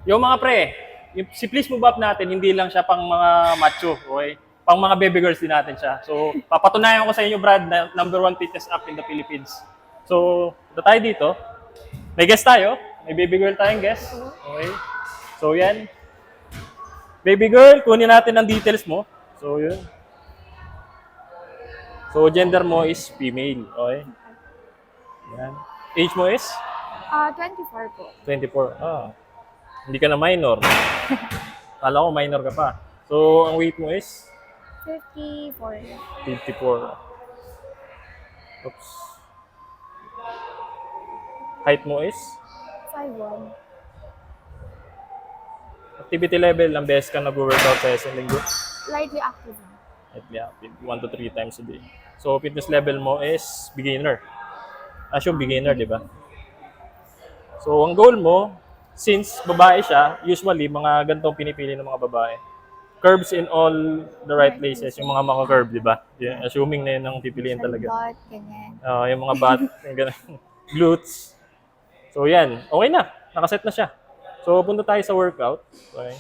Yung mga pre, si Please Move Up natin, hindi lang siya pang mga macho, okay? Pang mga baby girls din natin siya. So, papatunayan ko sa inyo, Brad, na #1 fitness app in the Philippines. So, tayo dito. May guest tayo. May baby girl tayong guest. Okay. So, yan. Baby girl, kunin natin ang details mo. So, yun. So, gender mo is female. Okay. Yan. Age mo is? 24 po. 24. Hindi ka na minor. Kala ko minor ka pa. So, ang weight mo is? 54. 54. Oops. Height mo is? 51. Activity level, ang best ka nag-workout sa isang linggo? Lightly active na. Lightly active, 1 to 3 times a day. So, fitness level mo is beginner. Assume beginner, di ba? So, ang goal mo, since babae siya, usually, mga ganitong pinipili ng mga babae. Curves in all the right places, yung mga curve, di ba? Assuming na yun ang pipiliin talaga. Butt, ganyan. Yung mga butt, yung ganun. Glutes. So, yan. Okay na. Nakaset na siya. So, punta tayo sa workout. Okay.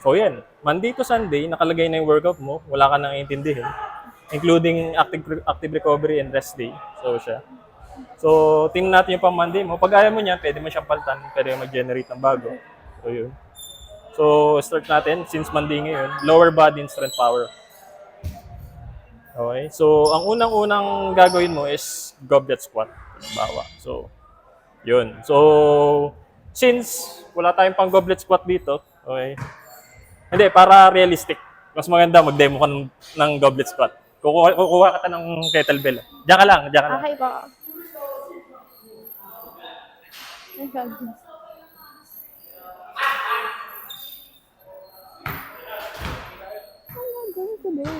So, yan. Monday to Sunday, nakalagay na yung workout mo. Wala ka nang intindihin. Including active recovery and rest day. So, siya. So, tingnan natin yung pang Monday mo. Pag ayaw mo niya, pwede mo siyang palitan. Pwede mag-generate ng bago. So, yun. So, start natin. Since Monday ngayon, lower body and strength power. Okay. So, ang unang-unang gagawin mo is goblet squat. Bawa. So, yun. So, since wala tayong pang goblet squat dito, okay. Hindi, para realistic. Mas maganda mag-demo ka ng goblet squat. Kukuha ka ng kettlebell. Diyan ka lang, diyan ka lang. Okay po. Ay, sabi. Ano, ganito din.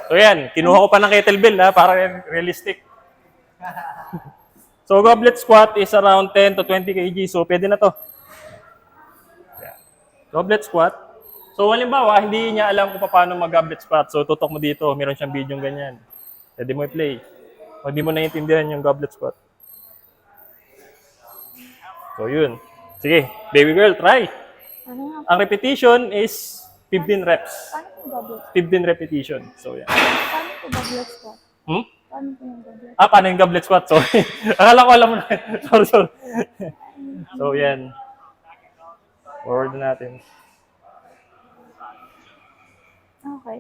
So yan, kinuha ko pa ng kettlebell ha, para realistic. So goblet squat is around 10 to 20 kg, so pwede na to. Goblet squat. So halimbawa, hindi niya alam kung paano mag-goblet squat. So tutok mo dito, meron siyang video ganyan. Pwede mo i-play. O hindi mo naiintindihan yung goblet squat. So yun. Sige, baby girl, try. Ano nga? Ang repetition is 15 reps. Paano po goblet? 15 repetition. So yan. Paano po goblet squat? Hmm? Paano po yung goblet? Paano yung goblet squat? Sorry. Akala ko alam mo na. sorry. So yan. Forward natin. Okay.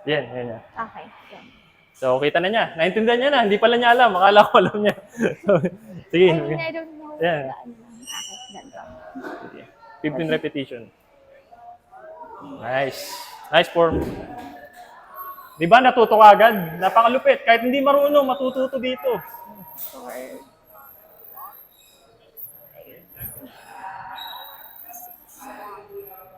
Yan, yan, yan. Okay. Yan. So, kita na niya. Naintindihan niya na. Hindi pala niya alam. Akala ko alam niya. Sige. I mean, I don't know. Yeah. Ano lang. Okay, ganito. Sige. 15 repetition. Nice. Nice form. Di ba natuto ka agad? Napakalupit. Kahit hindi marunong, matututo dito. Or,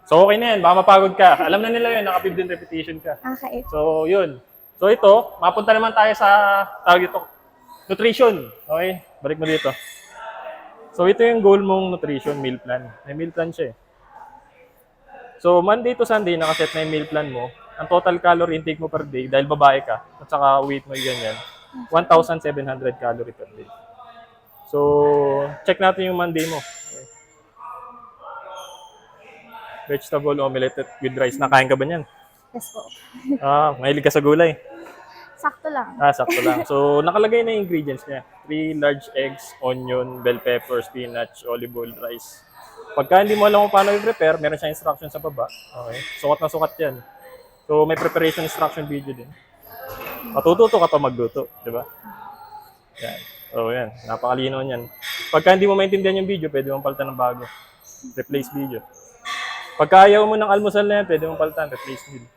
So, okay na yan. Baka mapagod ka. Alam na nila yun. Naka 15 repetition ka. okay. So, yun. So, ito, mapunta naman tayo sa tawag ito, nutrition. Okay? Balik mo dito. So, ito yung goal mong nutrition, meal plan. May meal plan siya eh. So, Monday to Sunday, nakaset na yung meal plan mo. Ang total calorie intake mo per day, dahil babae ka, at saka weight mo ganyan, 1,700 calorie per day. So, check natin yung Monday mo. Okay. Vegetable omelette with rice. Nakain ka ba niyan? Yes po. Mahilig ka sa gulay. Sakto lang. Sakto lang. So, nakalagay na yung ingredients niya. 3 large eggs, onion, bell pepper, spinach, olive oil, rice. Pagka hindi mo alam kung paano i-prepare, meron siyang instruction sa baba. Okay. Sukat na sukat yan. So, may preparation instruction video din. Matututo ka pa magluto. Di ba? Yan. So, yan. Napakalino niyan. Pagka hindi mo maintindihan yung video, pwede mong palitan ng bago. Replace video. Pagka ayaw mo ng almusal na yan, pwede mong palitan. Replace meal.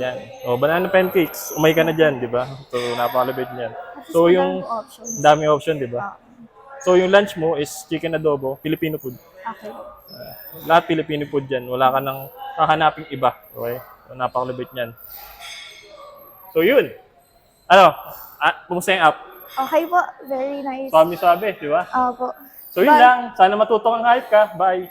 Yan. O, banana pancakes. Umay ka na dyan, di ba? So, napakalabit niyan. So, yung dami option, di ba? So, yung lunch mo is chicken adobo, Filipino food. Okay. Lahat Filipino food dyan. Wala ka nang hahanaping iba. Okay? So, napakalabit niyan. So, yun. Ano? Kumusta yung app? Okay po. Very nice. Sabi, di ba? Po. So yun Bye. lang. Sana matuto kang hype ka. Bye.